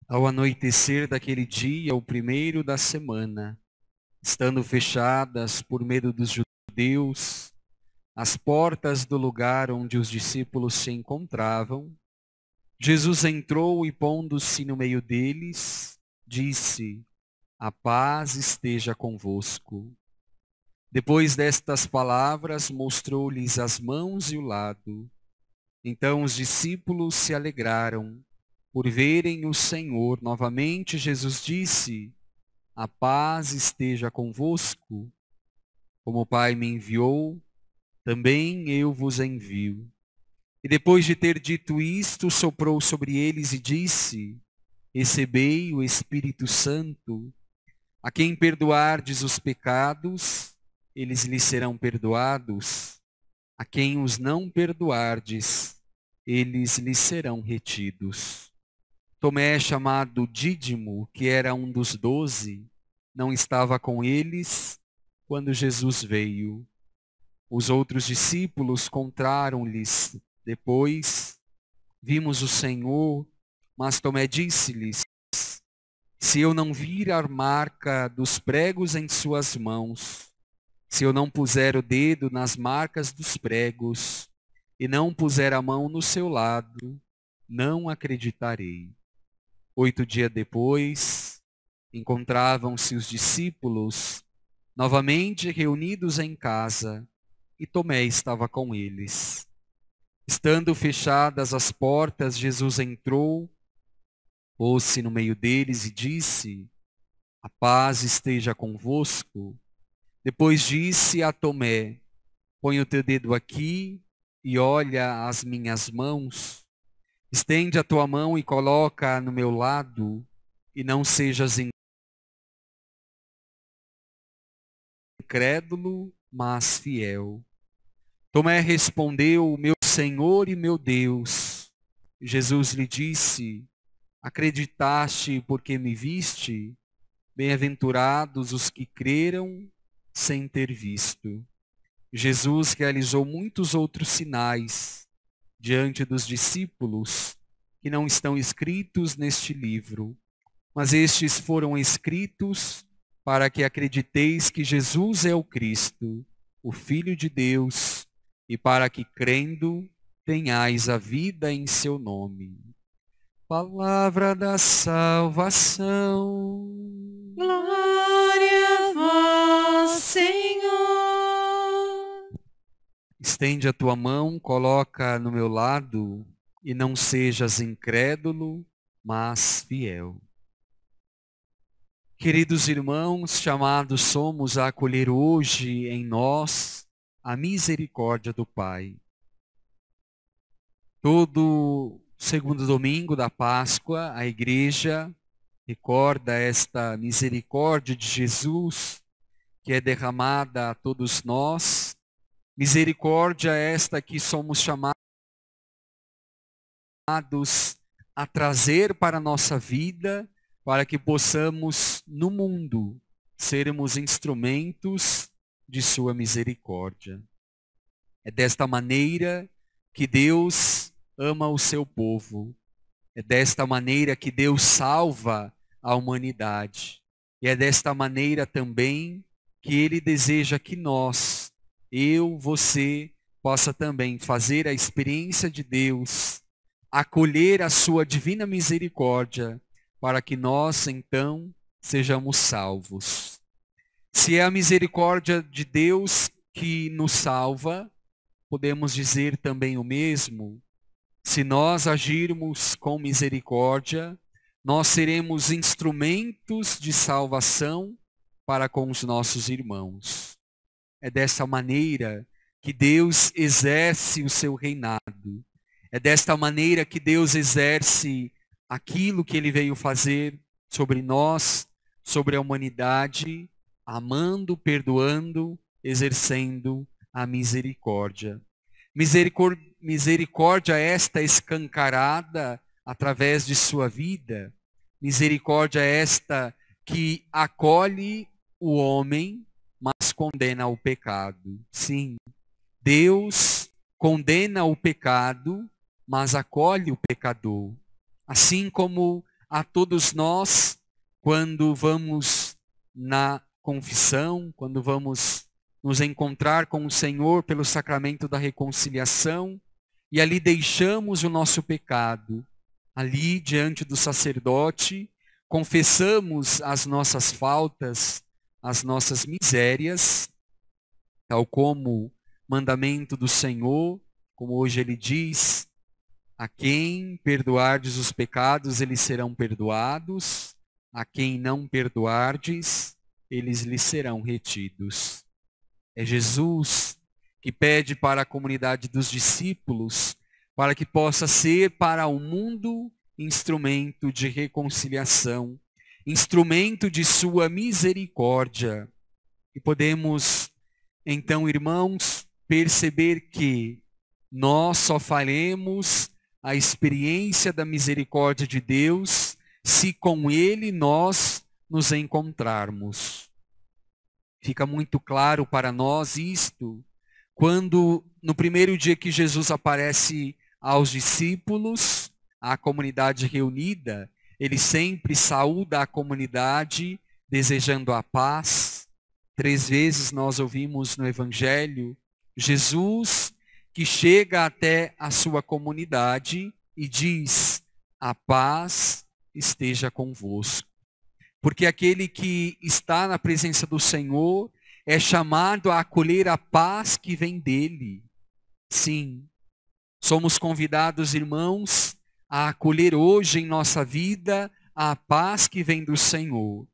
Ao anoitecer daquele dia, o primeiro da semana, estando fechadas por medo dos judeus, as portas do lugar onde os discípulos se encontravam, Jesus entrou e, pondo-se no meio deles, disse: "A paz esteja convosco." Depois destas palavras, mostrou-lhes as mãos e o lado. Então os discípulos se alegraram por verem o Senhor. Novamente Jesus disse: "A paz esteja convosco. Como o Pai me enviou, também eu vos envio." E depois de ter dito isto, soprou sobre eles e disse: "Recebei o Espírito Santo. A quem perdoardes os pecados, eles lhes serão perdoados. A quem os não perdoardes, eles lhes serão retidos." Tomé, chamado Dídimo, que era um dos 12, não estava com eles quando Jesus veio. Os outros discípulos contaram-lhes depois: "Vimos o Senhor." Mas Tomé disse-lhes: "Se eu não vir a marca dos pregos em suas mãos, se eu não puser o dedo nas marcas dos pregos, e não puser a mão no seu lado, não acreditarei." 8 dias depois, encontravam-se os discípulos novamente reunidos em casa, e Tomé estava com eles. Estando fechadas as portas, Jesus entrou, pôs-se no meio deles e disse: "A paz esteja convosco." Depois disse a Tomé: "Põe o teu dedo aqui e olha as minhas mãos. Estende a tua mão e coloca no meu lado, e não sejas incrédulo, mas fiel." Tomé respondeu: "Meu Senhor e meu Deus." Jesus lhe disse: "Acreditaste porque me viste? Bem-aventurados os que creram sem ter visto." Jesus realizou muitos outros sinais diante dos discípulos que não estão escritos neste livro, mas estes foram escritos para que acrediteis que Jesus é o Cristo, o Filho de Deus, e para que, crendo, tenhais a vida em seu nome. Palavra da salvação. Glória a vós, Senhor. Estende a tua mão, coloca no meu lado, e não sejas incrédulo, mas fiel. Queridos irmãos, chamados somos a acolher hoje em nós a misericórdia do Pai. Todo segundo domingo da Páscoa, a Igreja recorda esta misericórdia de Jesus que é derramada a todos nós. Misericórdia esta que somos chamados a trazer para a nossa vida, para que possamos, no mundo, sermos instrumentos de sua misericórdia. É desta maneira que Deus ama o seu povo. É desta maneira que Deus salva a humanidade. E é desta maneira também que Ele deseja que nós, eu, você, possa também fazer a experiência de Deus, acolher a sua divina misericórdia, para que nós, então, sejamos salvos. Se é a misericórdia de Deus que nos salva, podemos dizer também o mesmo. Se nós agirmos com misericórdia, nós seremos instrumentos de salvação para com os nossos irmãos. É dessa maneira que Deus exerce o seu reinado. É desta maneira que Deus exerce aquilo que Ele veio fazer sobre nós, sobre a humanidade, amando, perdoando, exercendo a misericórdia. Misericórdia esta escancarada através de sua vida. Misericórdia esta que acolhe o homem, mas condena o pecado. Sim, Deus condena o pecado, mas acolhe o pecador. Assim como a todos nós quando vamos na confissão, quando vamos nos encontrar com o Senhor pelo sacramento da reconciliação e ali deixamos o nosso pecado. Ali diante do sacerdote, confessamos as nossas faltas, as nossas misérias, tal como mandamento do Senhor, como hoje ele diz, a quem perdoardes os pecados, eles serão perdoados, a quem não perdoardes, eles lhes serão retidos. É Jesus que pede para a comunidade dos discípulos, para que possa ser para o mundo instrumento de reconciliação, instrumento de sua misericórdia. E podemos, então, irmãos, perceber que nós só faremos a experiência da misericórdia de Deus se com Ele nós nos encontrarmos. Fica muito claro para nós isto, quando no primeiro dia que Jesus aparece aos discípulos, à comunidade reunida, ele sempre saúda a comunidade desejando a paz. 3 vezes nós ouvimos no Evangelho Jesus que chega até a sua comunidade e diz: a paz esteja convosco. Porque aquele que está na presença do Senhor é chamado a acolher a paz que vem dele. Sim, somos convidados, irmãos, a acolher hoje em nossa vida a paz que vem do Senhor.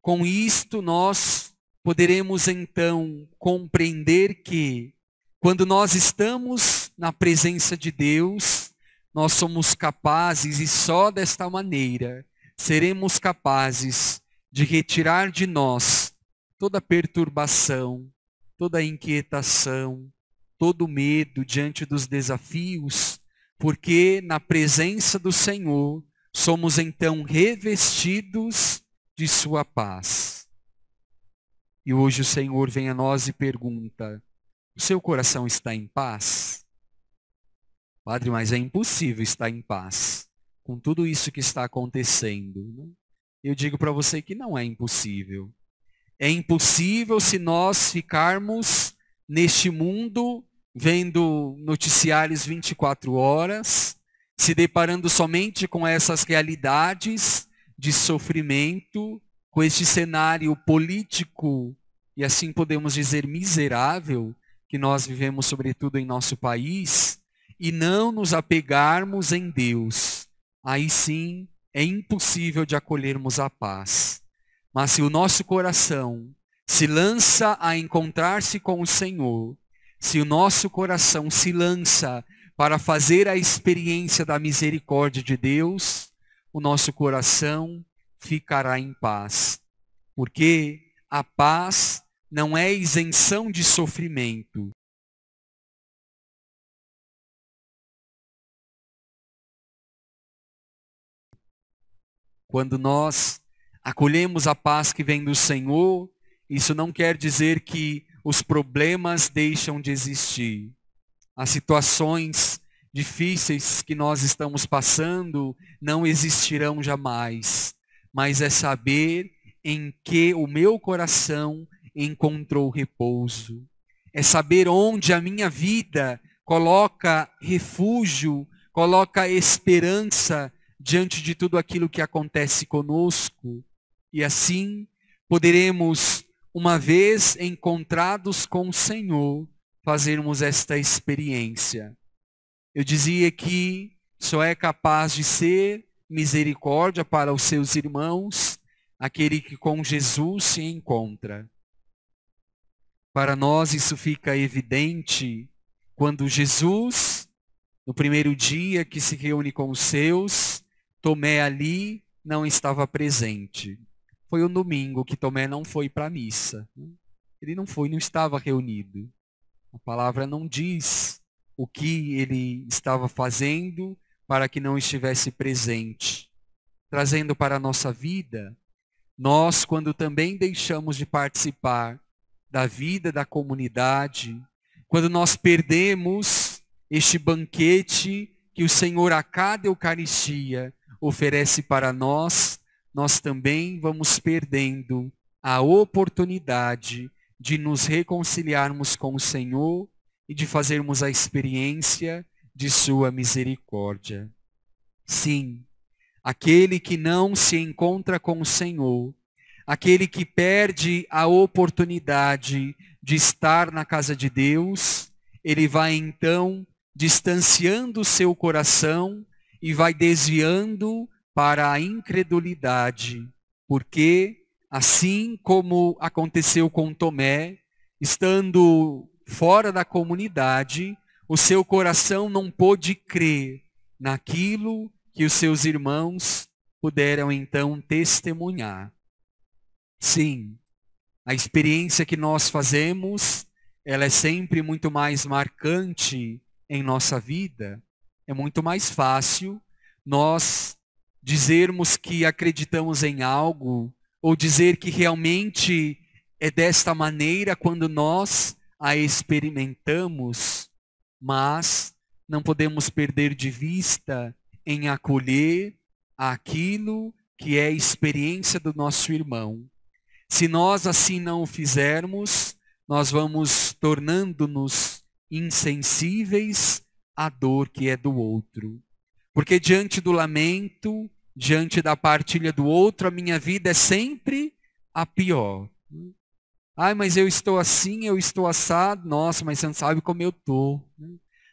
Com isto nós poderemos então compreender que quando nós estamos na presença de Deus, nós somos capazes, e só desta maneira, seremos capazes de retirar de nós toda perturbação, toda inquietação, todo medo diante dos desafios, porque na presença do Senhor somos então revestidos de sua paz. E hoje o Senhor vem a nós e pergunta: o seu coração está em paz? Padre, mas é impossível estar em paz com tudo isso que está acontecendo. Eu digo para você que não é impossível. É impossível se nós ficarmos neste mundo vendo noticiários 24 horas, se deparando somente com essas realidades de sofrimento, com este cenário político, e assim podemos dizer miserável, que nós vivemos sobretudo em nosso país, e não nos apegarmos em Deus. Aí sim é impossível de acolhermos a paz. Mas se o nosso coração se lança a encontrar-se com o Senhor, se o nosso coração se lança para fazer a experiência da misericórdia de Deus, o nosso coração ficará em paz. Porque a paz não é isenção de sofrimento. Quando nós acolhemos a paz que vem do Senhor, isso não quer dizer que os problemas deixam de existir. As situações difíceis que nós estamos passando não existirão jamais, mas é saber em que o meu coração encontrou repouso. É saber onde a minha vida coloca refúgio, coloca esperança diante de tudo aquilo que acontece conosco. E assim poderemos, uma vez encontrados com o Senhor, fazermos esta experiência. Eu dizia que só é capaz de ser misericórdia para os seus irmãos aquele que com Jesus se encontra. Para nós isso fica evidente quando Jesus, no primeiro dia que se reúne com os seus, Tomé ali não estava presente. Foi um domingo que Tomé não foi para a missa. Ele não foi, não estava reunido. A palavra não diz o que ele estava fazendo para que não estivesse presente. Trazendo para a nossa vida, nós, quando também deixamos de participar da vida da comunidade, quando nós perdemos este banquete que o Senhor a cada Eucaristia oferece para nós, nós também vamos perdendo a oportunidade de nos reconciliarmos com o Senhor e de fazermos a experiência de sua misericórdia. Sim, aquele que não se encontra com o Senhor, aquele que perde a oportunidade de estar na casa de Deus, ele vai então distanciando o seu coração e vai desviando para a incredulidade, porque assim como aconteceu com Tomé, estando fora da comunidade, o seu coração não pôde crer naquilo que os seus irmãos puderam então testemunhar. Sim, a experiência que nós fazemos, ela é sempre muito mais marcante em nossa vida. É muito mais fácil nós dizermos que acreditamos em algo ou dizer que realmente é desta maneira quando nós a experimentamos, mas não podemos perder de vista em acolher aquilo que é a experiência do nosso irmão. Se nós assim não o fizermos, nós vamos tornando-nos insensíveis à dor que é do outro. Porque diante do lamento, diante da partilha do outro, a minha vida é sempre a pior. Ai, mas eu estou assim, eu estou assado. Nossa, mas você não sabe como eu estou.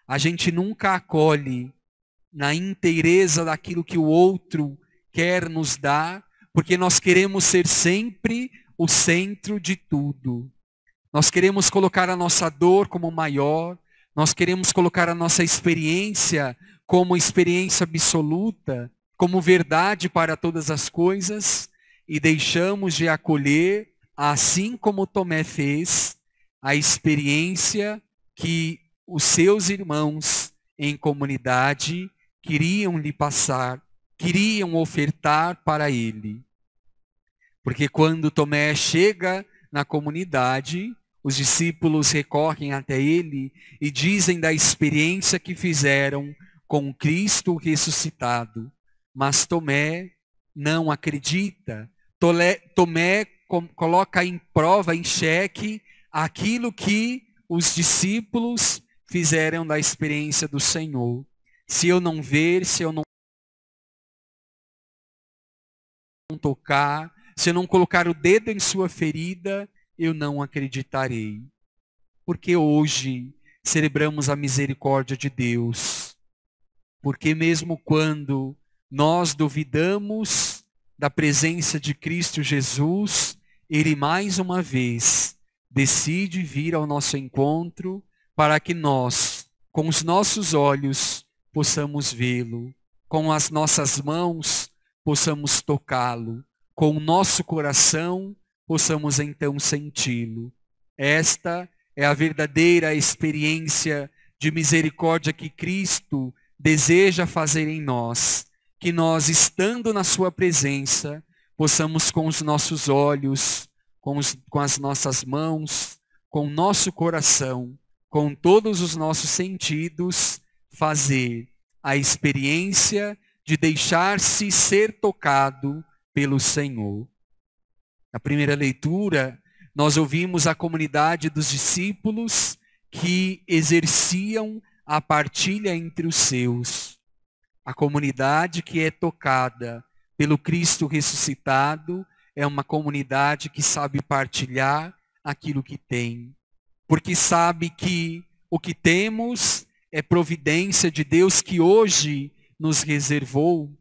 A gente nunca acolhe na inteireza daquilo que o outro quer nos dar, porque nós queremos ser sempre o centro de tudo. Nós queremos colocar a nossa dor como maior, nós queremos colocar a nossa experiência como experiência absoluta, como verdade para todas as coisas, e deixamos de acolher, assim como Tomé fez, a experiência que os seus irmãos em comunidade queriam lhe passar, queriam ofertar para ele. Porque quando Tomé chega na comunidade, os discípulos recorrem até ele e dizem da experiência que fizeram com Cristo ressuscitado. Mas Tomé não acredita. Tomé coloca em prova, em xeque, aquilo que os discípulos fizeram da experiência do Senhor. Se eu não ver, se eu não tocar, se eu não colocar o dedo em sua ferida, eu não acreditarei. Porque hoje celebramos a misericórdia de Deus. Porque mesmo quando nós duvidamos da presença de Cristo Jesus, Ele mais uma vez decide vir ao nosso encontro para que nós, com os nossos olhos, possamos vê-lo, com as nossas mãos, possamos tocá-lo, com o nosso coração, possamos então senti-lo. Esta é a verdadeira experiência de misericórdia que Cristo deseja fazer em nós, que nós, estando na sua presença, possamos com os nossos olhos, com as nossas mãos, com o nosso coração, com todos os nossos sentidos, fazer a experiência de deixar-se ser tocado pelo Senhor. Na primeira leitura, nós ouvimos a comunidade dos discípulos que exerciam a partilha entre os seus. A comunidade que é tocada pelo Cristo ressuscitado é uma comunidade que sabe partilhar aquilo que tem. Porque sabe que o que temos é providência de Deus que hoje nos reservou.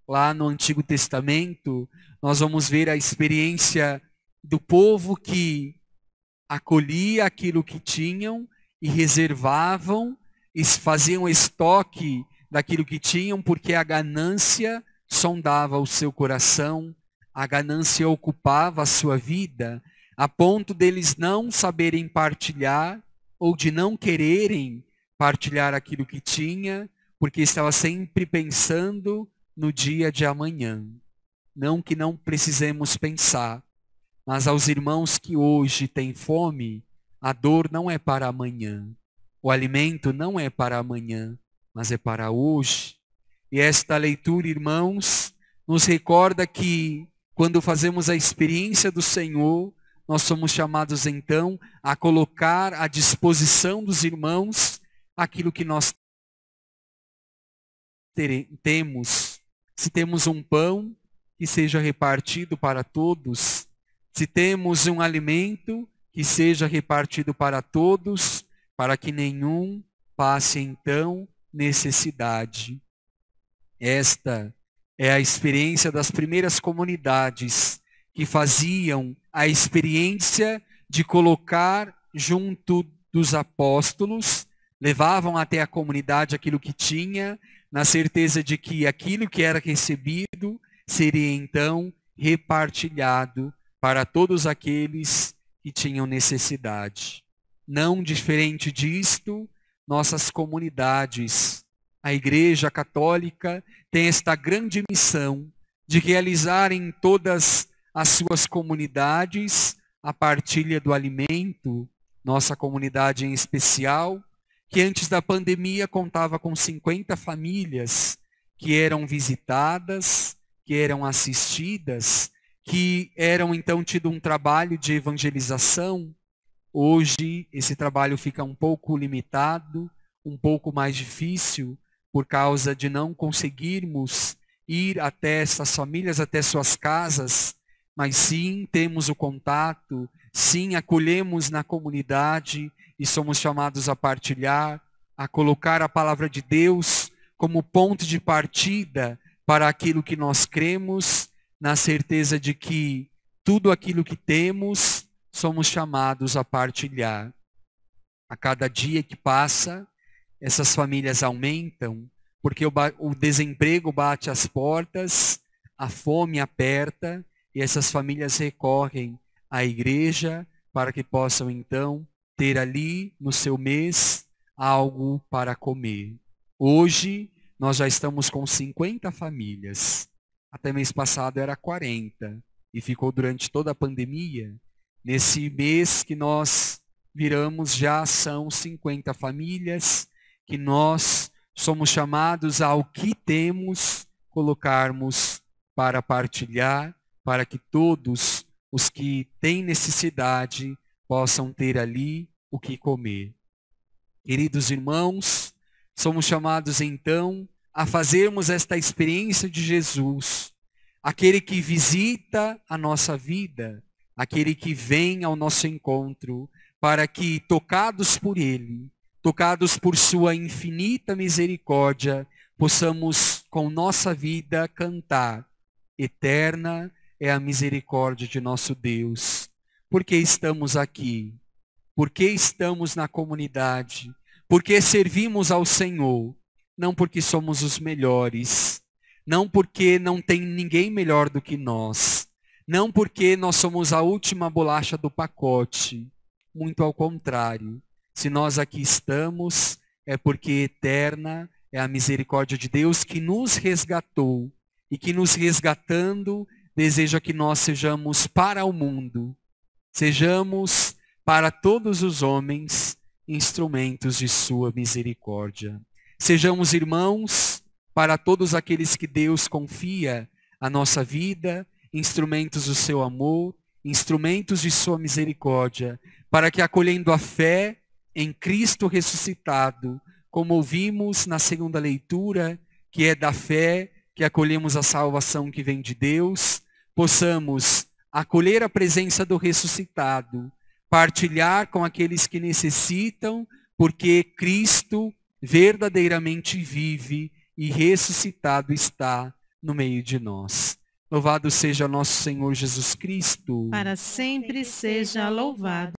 Lá no Antigo Testamento, nós vamos ver a experiência do povo que acolhia aquilo que tinham e reservavam, e faziam estoque daquilo que tinham, porque a ganância sondava o seu coração, a ganância ocupava a sua vida, a ponto deles não saberem partilhar ou de não quererem partilhar aquilo que tinha, porque estava sempre pensando no dia de amanhã. Não que não precisemos pensar, mas aos irmãos que hoje têm fome, a dor não é para amanhã. O alimento não é para amanhã, mas é para hoje. E esta leitura, irmãos, nos recorda que quando fazemos a experiência do Senhor, nós somos chamados então a colocar à disposição dos irmãos aquilo que nós temos. Se temos um pão, que seja repartido para todos. Se temos um alimento, que seja repartido para todos, para que nenhum passe então necessidade. Esta é a experiência das primeiras comunidades que faziam a experiência de colocar junto dos apóstolos, levavam até a comunidade aquilo que tinha, na certeza de que aquilo que era recebido seria então repartilhado para todos aqueles que tinham necessidade. Não diferente disto, nossas comunidades, a Igreja Católica tem esta grande missão de realizar em todas as suas comunidades a partilha do alimento, nossa comunidade em especial, que antes da pandemia contava com 50 famílias que eram visitadas, que eram assistidas, que eram então tido um trabalho de evangelização. Hoje esse trabalho fica um pouco limitado, um pouco mais difícil, por causa de não conseguirmos ir até essas famílias, até suas casas, mas sim temos o contato, sim acolhemos na comunidade e somos chamados a partilhar, a colocar a palavra de Deus como ponto de partida para aquilo que nós cremos, na certeza de que tudo aquilo que temos, somos chamados a partilhar. A cada dia que passa, essas famílias aumentam, porque o desemprego bate às portas, a fome aperta, e essas famílias recorrem à igreja para que possam então ter ali no seu mês algo para comer. Hoje nós já estamos com 50 famílias. Até mês passado era 40 e ficou durante toda a pandemia. Nesse mês que nós viramos já são 50 famílias que nós somos chamados ao que temos colocarmos para partilhar, para que todos os que têm necessidade possam ter ali o que comer. Queridos irmãos, somos chamados então a fazermos esta experiência de Jesus, aquele que visita a nossa vida, aquele que vem ao nosso encontro, para que, tocados por Ele, tocados por sua infinita misericórdia, possamos com nossa vida cantar: eterna é a misericórdia de nosso Deus. Porque estamos aqui, porque estamos na comunidade, porque servimos ao Senhor, não porque somos os melhores, não porque não tem ninguém melhor do que nós, não porque nós somos a última bolacha do pacote, muito ao contrário. Se nós aqui estamos, é porque eterna é a misericórdia de Deus que nos resgatou e que nos resgatando deseja que nós sejamos para o mundo, sejamos para todos os homens instrumentos de sua misericórdia. Sejamos irmãos para todos aqueles que Deus confia a nossa vida, instrumentos do seu amor, instrumentos de sua misericórdia, para que acolhendo a fé em Cristo ressuscitado, como ouvimos na segunda leitura, que é da fé que acolhemos a salvação que vem de Deus, possamos acolher a presença do ressuscitado, partilhar com aqueles que necessitam, porque Cristo verdadeiramente vive e ressuscitado está no meio de nós. Louvado seja nosso Senhor Jesus Cristo. Para sempre seja louvado.